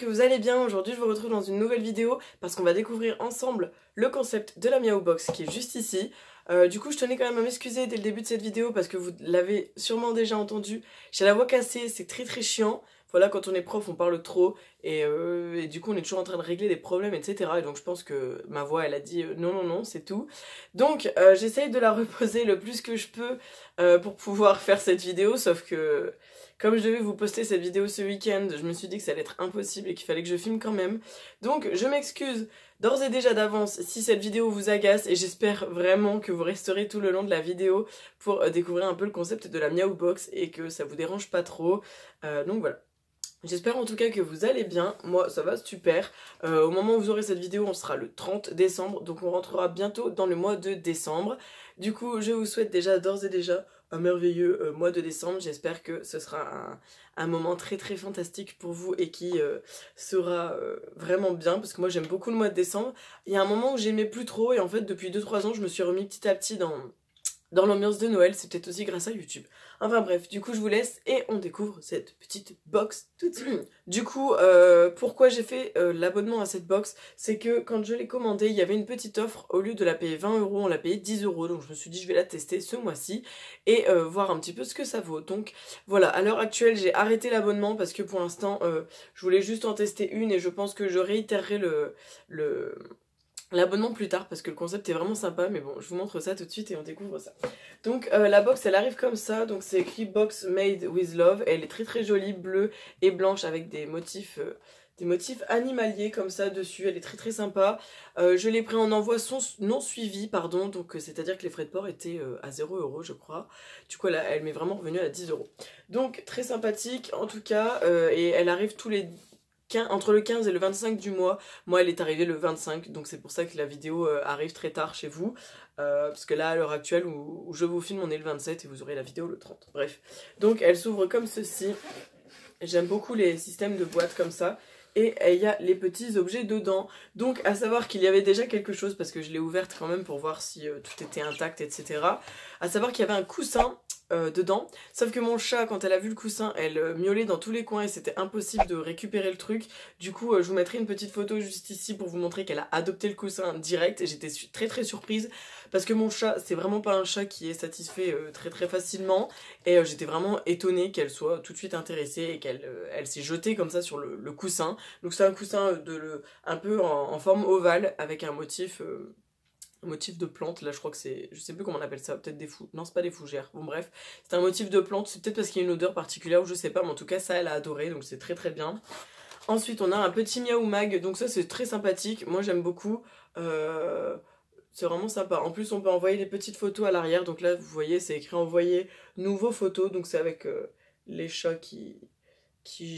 que vous allez bien. Aujourd'hui je vous retrouve dans une nouvelle vidéo parce qu'on va découvrir ensemble le concept de la Miao Box qui est juste ici. Du coup je tenais quand même à m'excuser dès le début de cette vidéo parce que vous l'avez sûrement déjà entendu. J'ai la voix cassée, c'est très chiant. Voilà, quand on est prof on parle trop et du coup on est toujours en train de régler des problèmes, etc. Et donc je pense que ma voix elle a dit non c'est tout. Donc j'essaye de la reposer le plus que je peux pour pouvoir faire cette vidéo, sauf que comme je devais vous poster cette vidéo ce week-end, je me suis dit que ça allait être impossible et qu'il fallait que je filme quand même. Donc je m'excuse d'ores et déjà d'avance si cette vidéo vous agace et j'espère vraiment que vous resterez tout le long de la vidéo pour découvrir un peu le concept de la Miao Box et que ça vous dérange pas trop. Donc voilà. J'espère en tout cas que vous allez bien, moi ça va super. Au moment où vous aurez cette vidéo on sera le 30 décembre, donc on rentrera bientôt dans le mois de décembre. Du coup je vous souhaite déjà d'ores et déjà un merveilleux mois de décembre. J'espère que ce sera un moment très fantastique pour vous et qui sera vraiment bien, parce que moi j'aime beaucoup le mois de décembre. Il y a un moment où j'aimais plus trop et en fait depuis 2-3 ans je me suis remis petit à petit dans l'ambiance de Noël, c'est peut-être aussi grâce à YouTube. Enfin bref, du coup je vous laisse et on découvre cette petite box tout de suite. Du coup, pourquoi j'ai fait l'abonnement à cette box, c'est que quand je l'ai commandée, il y avait une petite offre, au lieu de la payer 20 €, on l'a payé 10 €, donc je me suis dit je vais la tester ce mois-ci et voir un petit peu ce que ça vaut. Donc voilà, à l'heure actuelle j'ai arrêté l'abonnement parce que pour l'instant je voulais juste en tester une et je pense que je réitérerai l'abonnement plus tard parce que le concept est vraiment sympa, mais bon je vous montre ça tout de suite et on découvre ça. Donc la box elle arrive comme ça, donc c'est écrit Box Made with Love, elle est très jolie, bleue et blanche avec des motifs animaliers comme ça dessus, elle est très sympa. Je l'ai pris en envoi non suivi, pardon, donc c'est à dire que les frais de port étaient à 0 € je crois. Du coup elle m'est vraiment revenue à 10 €. Donc très sympathique en tout cas, et elle arrive entre le 15 et le 25 du mois. Moi elle est arrivée le 25, donc c'est pour ça que la vidéo arrive très tard chez vous, parce que là à l'heure actuelle où je vous filme on est le 27 et vous aurez la vidéo le 30. Bref, donc elle s'ouvre comme ceci. J'aime beaucoup les systèmes de boîtes comme ça. Et il y a les petits objets dedans. Donc à savoir qu'il y avait déjà quelque chose, parce que je l'ai ouverte quand même pour voir si tout était intact, etc. À savoir qu'il y avait un coussin dedans. Sauf que mon chat, quand elle a vu le coussin, elle miaulait dans tous les coins et c'était impossible de récupérer le truc. Du coup, je vous mettrai une petite photo juste ici pour vous montrer qu'elle a adopté le coussin direct. Et j'étais très surprise parce que mon chat, c'est vraiment pas un chat qui est satisfait très facilement. Et j'étais vraiment étonnée qu'elle soit tout de suite intéressée et qu'elle elle s'est jetée comme ça sur le coussin. Donc c'est un coussin un peu en forme ovale avec un motif de plante. Là je crois que c'est, je sais plus comment on appelle ça, peut-être non c'est pas des fougères, bon bref, c'est un motif de plante, c'est peut-être parce qu'il y a une odeur particulière ou je sais pas, mais en tout cas ça elle a adoré, donc c'est très bien. Ensuite on a un petit Miaou Mag, donc ça c'est très sympathique, moi j'aime beaucoup, c'est vraiment sympa. En plus on peut envoyer des petites photos à l'arrière, donc là vous voyez c'est écrit envoyer nouveaux photos, donc c'est avec les chats qui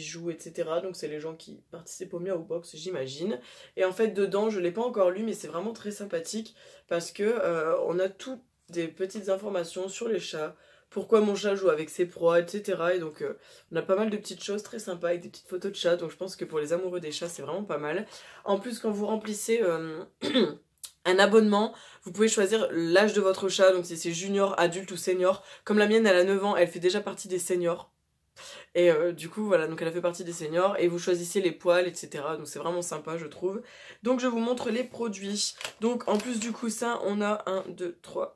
jouent, etc. Donc c'est les gens qui participent au Miao Box, j'imagine. Et en fait dedans, je l'ai pas encore lu, mais c'est vraiment très sympathique parce que on a toutes des petites informations sur les chats, pourquoi mon chat joue avec ses proies, etc. Et donc on a pas mal de petites choses très sympas avec des petites photos de chats, donc je pense que pour les amoureux des chats c'est vraiment pas mal. En plus quand vous remplissez un abonnement, vous pouvez choisir l'âge de votre chat, donc si c'est junior, adulte ou senior. Comme la mienne elle a 9 ans, elle fait déjà partie des seniors. Et du coup voilà, donc elle a fait partie des seniors et vous choisissez les poils, etc. Donc c'est vraiment sympa je trouve. Donc je vous montre les produits. Donc en plus du coussin on a 1, 2, 3,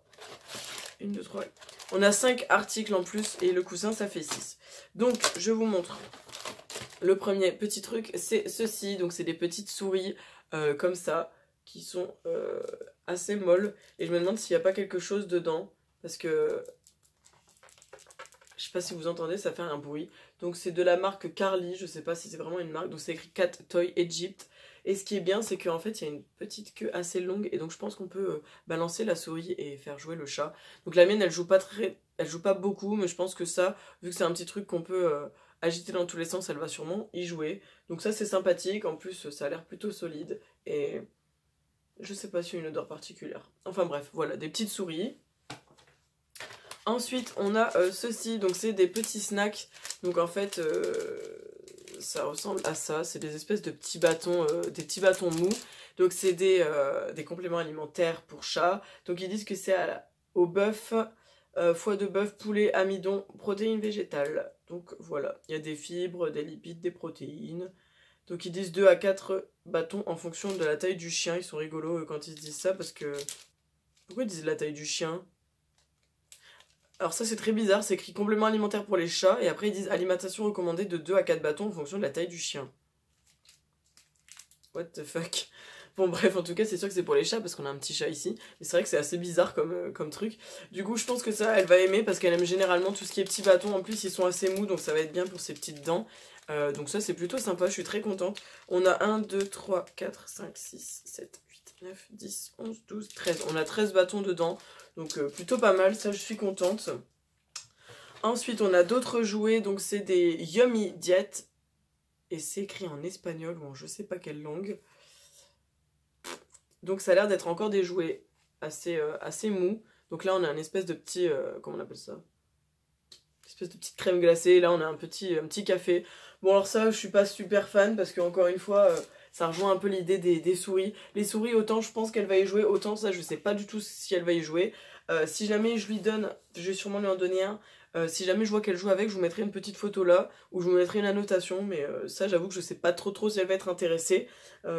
on a 5 articles en plus et le coussin ça fait 6. Donc je vous montre le premier petit truc, c'est ceci. Donc c'est des petites souris comme ça qui sont assez molles et je me demande s'il n'y a pas quelque chose dedans parce que je sais pas si vous entendez, ça fait un bruit. Donc c'est de la marque Carly, je sais pas si c'est vraiment une marque. Donc c'est écrit Cat Toy Egypt. Et ce qui est bien, c'est qu'en fait, il y a une petite queue assez longue. Et donc je pense qu'on peut balancer la souris et faire jouer le chat. Donc la mienne, elle joue pas beaucoup. Mais je pense que ça, vu que c'est un petit truc qu'on peut agiter dans tous les sens, elle va sûrement y jouer. Donc ça, c'est sympathique. En plus, ça a l'air plutôt solide. Et je sais pas s'il y a une odeur particulière. Enfin bref, voilà, des petites souris. Ensuite, on a ceci, donc c'est des petits snacks. Donc en fait, ça ressemble à ça. C'est des espèces de petits bâtons, des petits bâtons mous. Donc c'est des compléments alimentaires pour chats. Donc ils disent que c'est au bœuf, foie de bœuf, poulet, amidon, protéines végétales. Donc voilà, il y a des fibres, des lipides, des protéines. Donc ils disent 2 à 4 bâtons en fonction de la taille du chien. Ils sont rigolos quand ils se disent ça parce que... Pourquoi ils disent la taille du chien? Alors ça c'est très bizarre, c'est écrit complément alimentaire pour les chats et après ils disent alimentation recommandée de 2 à 4 bâtons en fonction de la taille du chien. What the fuck? Bon bref, en tout cas c'est sûr que c'est pour les chats parce qu'on a un petit chat ici. Mais c'est vrai que c'est assez bizarre comme truc. Du coup je pense que ça elle va aimer parce qu'elle aime généralement tout ce qui est petits bâtons. En plus ils sont assez mous donc ça va être bien pour ses petites dents. Donc ça c'est plutôt sympa, je suis très contente. On a 1, 2, 3, 4, 5, 6, 7, 8, 9, 10, 11, 12, 13. On a 13 bâtons dedans. Donc plutôt pas mal, ça je suis contente. Ensuite on a d'autres jouets, donc c'est des Yummy Diet. Et c'est écrit en espagnol, bon je sais pas quelle langue. Donc ça a l'air d'être encore des jouets assez mous. Donc là on a une espèce de petit, comment on appelle ça? Une espèce de petite crème glacée, là on a un petit café. Bon alors ça je suis pas super fan parce que encore une fois ça rejoint un peu l'idée des souris. Les souris autant je pense qu'elle va y jouer, autant ça je sais pas du tout si elle va y jouer. Si jamais je lui donne, je vais sûrement lui en donner un. Si jamais je vois qu'elle joue avec, je vous mettrai une petite photo là, ou je vous mettrai une annotation, mais ça j'avoue que je sais pas trop si elle va être intéressée.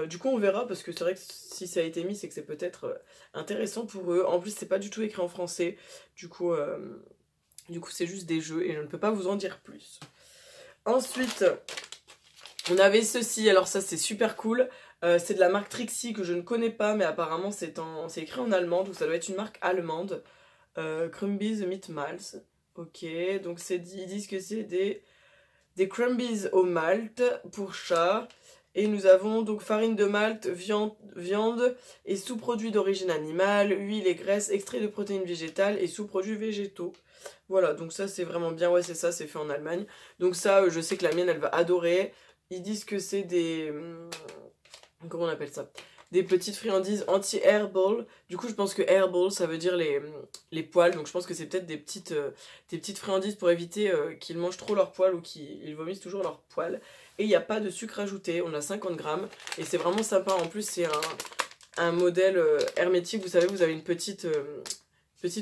Du coup on verra, parce que c'est vrai que si ça a été mis, c'est que c'est peut-être intéressant pour eux. En plus c'est pas du tout écrit en français, du coup c'est juste des jeux, et je ne peux pas vous en dire plus. Ensuite, on avait ceci, alors ça c'est super cool. C'est de la marque Trixie que je ne connais pas, mais apparemment c'est écrit en allemand, donc ça doit être une marque allemande. Crumbies Meat Malts. Ok, donc ils disent que c'est des crumbies au malt pour chat. Et nous avons donc farine de malt, viande et sous-produits d'origine animale, huile et graisse, extrait de protéines végétales et sous-produits végétaux. Voilà, donc ça c'est vraiment bien, ouais c'est ça, c'est fait en Allemagne. Donc ça, je sais que la mienne elle va adorer. Ils disent que c'est des... Comment on appelle ça? Des petites friandises anti-airball. Du coup, je pense que airball, ça veut dire les poils. Donc, je pense que c'est peut-être des petites friandises pour éviter qu'ils mangent trop leurs poils ou qu'ils vomissent toujours leurs poils. Et il n'y a pas de sucre ajouté. On a 50 grammes. Et c'est vraiment sympa. En plus, c'est un modèle hermétique. Vous savez, vous avez une petite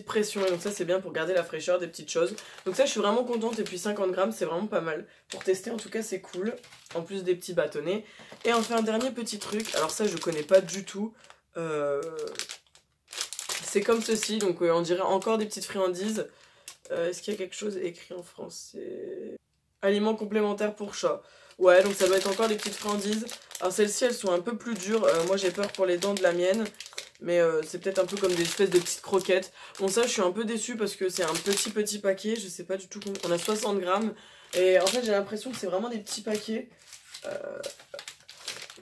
pression. Et donc, ça, c'est bien pour garder la fraîcheur des petites choses. Donc, ça, je suis vraiment contente. Et puis, 50 grammes, c'est vraiment pas mal. Pour tester, en tout cas, c'est cool. En plus des petits bâtonnets. Et enfin un dernier petit truc, alors ça je connais pas du tout, c'est comme ceci, donc on dirait encore des petites friandises. Est-ce qu'il y a quelque chose écrit en français? Aliments complémentaires pour chat. Ouais, donc ça doit être encore des petites friandises. Alors celles-ci elles sont un peu plus dures, moi j'ai peur pour les dents de la mienne. Mais c'est peut-être un peu comme des espèces de petites croquettes. Bon ça je suis un peu déçue parce que c'est un petit paquet, je sais pas du tout combien. On a 60 grammes. Et en fait j'ai l'impression que c'est vraiment des petits paquets.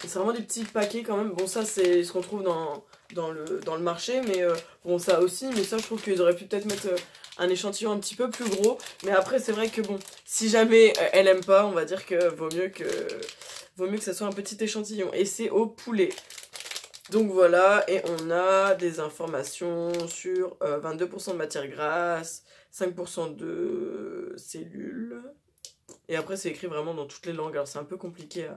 C'est vraiment des petits paquets quand même. Bon ça c'est ce qu'on trouve dans le marché. Mais bon ça aussi. Mais ça je trouve qu'ils auraient pu peut-être mettre un échantillon un petit peu plus gros. Mais après c'est vrai que bon, si jamais elle aime pas, on va dire que vaut mieux que ça soit un petit échantillon. Et c'est au poulet. Donc voilà, et on a des informations sur 22% de matière grasse, 5% de cellules. Et après c'est écrit vraiment dans toutes les langues, alors c'est un peu compliqué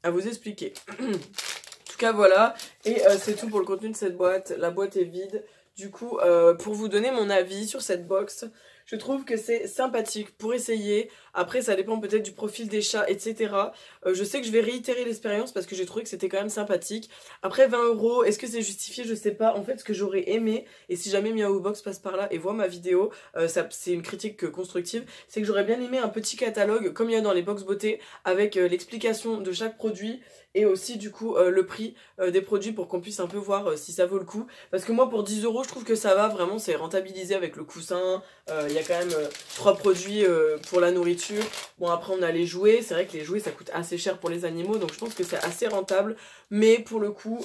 à vous expliquer. En tout cas voilà, et c'est tout pour le contenu de cette boîte. La boîte est vide. Du coup, pour vous donner mon avis sur cette box, je trouve que c'est sympathique pour essayer. Après, ça dépend peut-être du profil des chats, etc. Je sais que je vais réitérer l'expérience parce que j'ai trouvé que c'était quand même sympathique. Après, 20 €, est-ce que c'est justifié? Je sais pas. En fait, ce que j'aurais aimé, et si jamais Miaou Box passe par là et voit ma vidéo, c'est une critique constructive, c'est que j'aurais bien aimé un petit catalogue, comme il y a dans les box beauté, avec l'explication de chaque produit et aussi du coup le prix des produits pour qu'on puisse un peu voir si ça vaut le coup. Parce que moi pour 10 €, je trouve que ça va, vraiment c'est rentabilisé avec le coussin. Il y a quand même 3 produits pour la nourriture. Bon après on a les jouets, c'est vrai que les jouets ça coûte assez cher pour les animaux, donc je pense que c'est assez rentable. Mais pour le coup...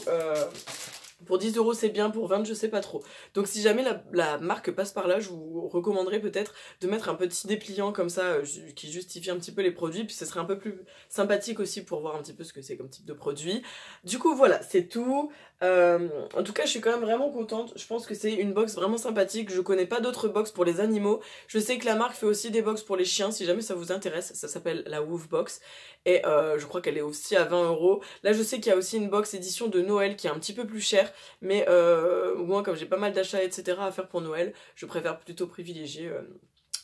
pour 10 € c'est bien, pour 20 je sais pas trop. Donc si jamais la marque passe par là, je vous recommanderais peut-être de mettre un petit dépliant comme ça qui justifie un petit peu les produits, puis ce serait un peu plus sympathique aussi pour voir un petit peu ce que c'est comme type de produit. Du coup voilà, c'est tout. En tout cas je suis quand même vraiment contente, je pense que c'est une box vraiment sympathique. Je connais pas d'autres box pour les animaux. Je sais que la marque fait aussi des box pour les chiens, si jamais ça vous intéresse, ça s'appelle la Woof Box. Et je crois qu'elle est aussi à 20 €. Là je sais qu'il y a aussi une box édition de Noël qui est un petit peu plus chère. Mais moi comme j'ai pas mal d'achats etc à faire pour Noël, je préfère plutôt privilégier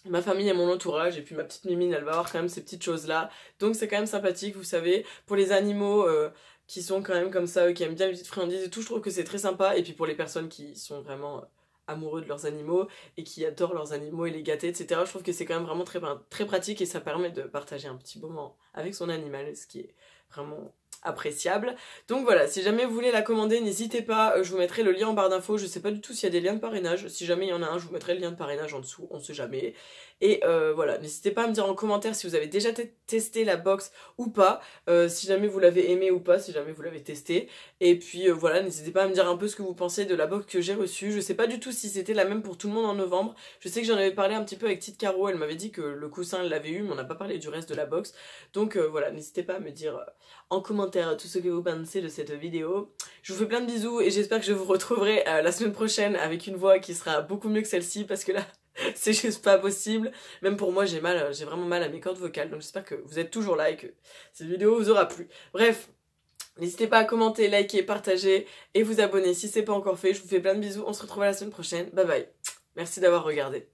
ma famille et mon entourage, et puis ma petite Mimine, elle va avoir quand même ces petites choses-là. Donc c'est quand même sympathique, vous savez. Pour les animaux qui sont quand même comme ça, eux, qui aiment bien les petites friandises et tout, je trouve que c'est très sympa. Et puis pour les personnes qui sont vraiment amoureux de leurs animaux et qui adorent leurs animaux et les gâter, etc., je trouve que c'est quand même vraiment très pratique et ça permet de partager un petit moment avec son animal, ce qui est vraiment appréciable. Donc voilà, si jamais vous voulez la commander, n'hésitez pas, je vous mettrai le lien en barre d'infos. Je sais pas du tout s'il y a des liens de parrainage, si jamais il y en a un, je vous mettrai le lien de parrainage en dessous, on sait jamais. Et voilà, n'hésitez pas à me dire en commentaire si vous avez déjà testé la box ou pas, si jamais vous l'avez aimé ou pas, si jamais vous l'avez testé. Et puis voilà, n'hésitez pas à me dire un peu ce que vous pensez de la box que j'ai reçue. Je sais pas du tout si c'était la même pour tout le monde en novembre. Je sais que j'en avais parlé un petit peu avec Tite Caro, elle m'avait dit que le coussin elle l'avait eu, mais on n'a pas parlé du reste de la box. Donc voilà, n'hésitez pas à me dire en commentaire tout ce que vous pensez de cette vidéo. Je vous fais plein de bisous et j'espère que je vous retrouverai la semaine prochaine avec une voix qui sera beaucoup mieux que celle-ci parce que là c'est juste pas possible. Même pour moi j'ai vraiment mal à mes cordes vocales, donc j'espère que vous êtes toujours là et que cette vidéo vous aura plu. Bref, n'hésitez pas à commenter, liker, partager et vous abonner si c'est pas encore fait. Je vous fais plein de bisous, on se retrouve la semaine prochaine, bye bye. Merci d'avoir regardé.